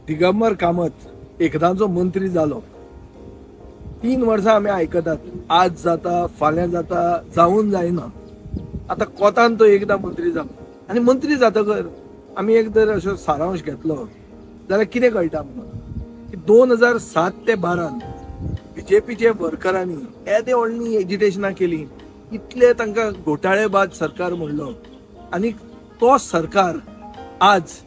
दिगंबर कामत एकदांचो मंत्री जालो, 3 वर्सां आमी आयकतात, आज जाता फाल्यां जाता, जावून जायना. आता कोतान तो एकदा मंत्री जालो आनी मंत्री जातकर आमी एक जर असो सारांश घेतलो जाल्यार कितें कळटा आमकां की 2007 ते 12 बीजेपीचे वर्करांनी येदे व्हडली एजिटेशनां केली, इतले तांकां घोटाळेबाज सरकार म्हणलो आनी तो सरकार आज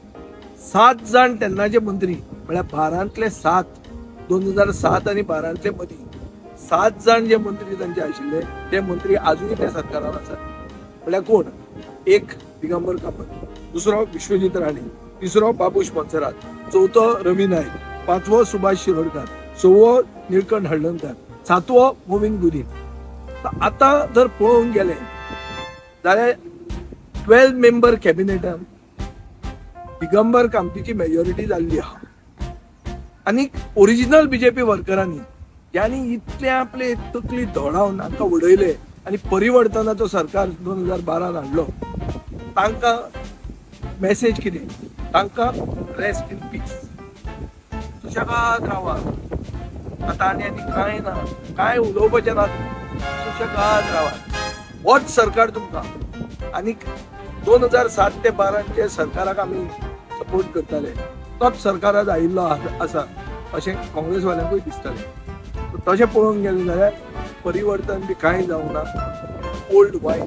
7 जाण तेन्नाचे मंत्री म्हळ्यार 12तले 7, 2007 आनी 12तले मदीं 7 जाण जे मंत्री तांचे आशिल्ले ते मंत्री आजूय त्या सरकारान आसात. म्हळ्यार कोण? एक दिगंबर कामत, दुसरो विश्वजीत राणे, तिसरो बाबूश मोन्सेरात, चौथो रवी नायक, पांचवो सुभाष शिरोडकार, सवो निळकंठ हळदणकर, सातवो मोविन गुदिन. आता जर पळोवंक गेले जाल्यार 12 मेंबर कॅबिनेटान दिगंबर कामतीची मेजॉरिटी जाल्ली आहा. आनी ओरिजिनल बीजेपी वर्करांनी ज्यांनी इतले आपले तकली धोडावन तांकां उडयले आनी परिवर्तनाचो सरकार 2012 हाडलो, तांकां मेसेज कितें? तांकां रेस्ट इन पीस, सुशेगाद रावा, आतां आनी कांय ना, कांय उलोवपाचें ना, सुशेगाद रावा, होच सरकार तुमकां. आनी 2007 ते 12 सरकाराक आमी सपोर्ट करताले, तोच सरकार आज आयिल्लो आसा अशें काँग्रेसवाल्यांकूय दिसतालें. तशें पळोवंक गेलें जाल्यार परिवर्तन बी कांय जावंक ना. ओल्ड वायन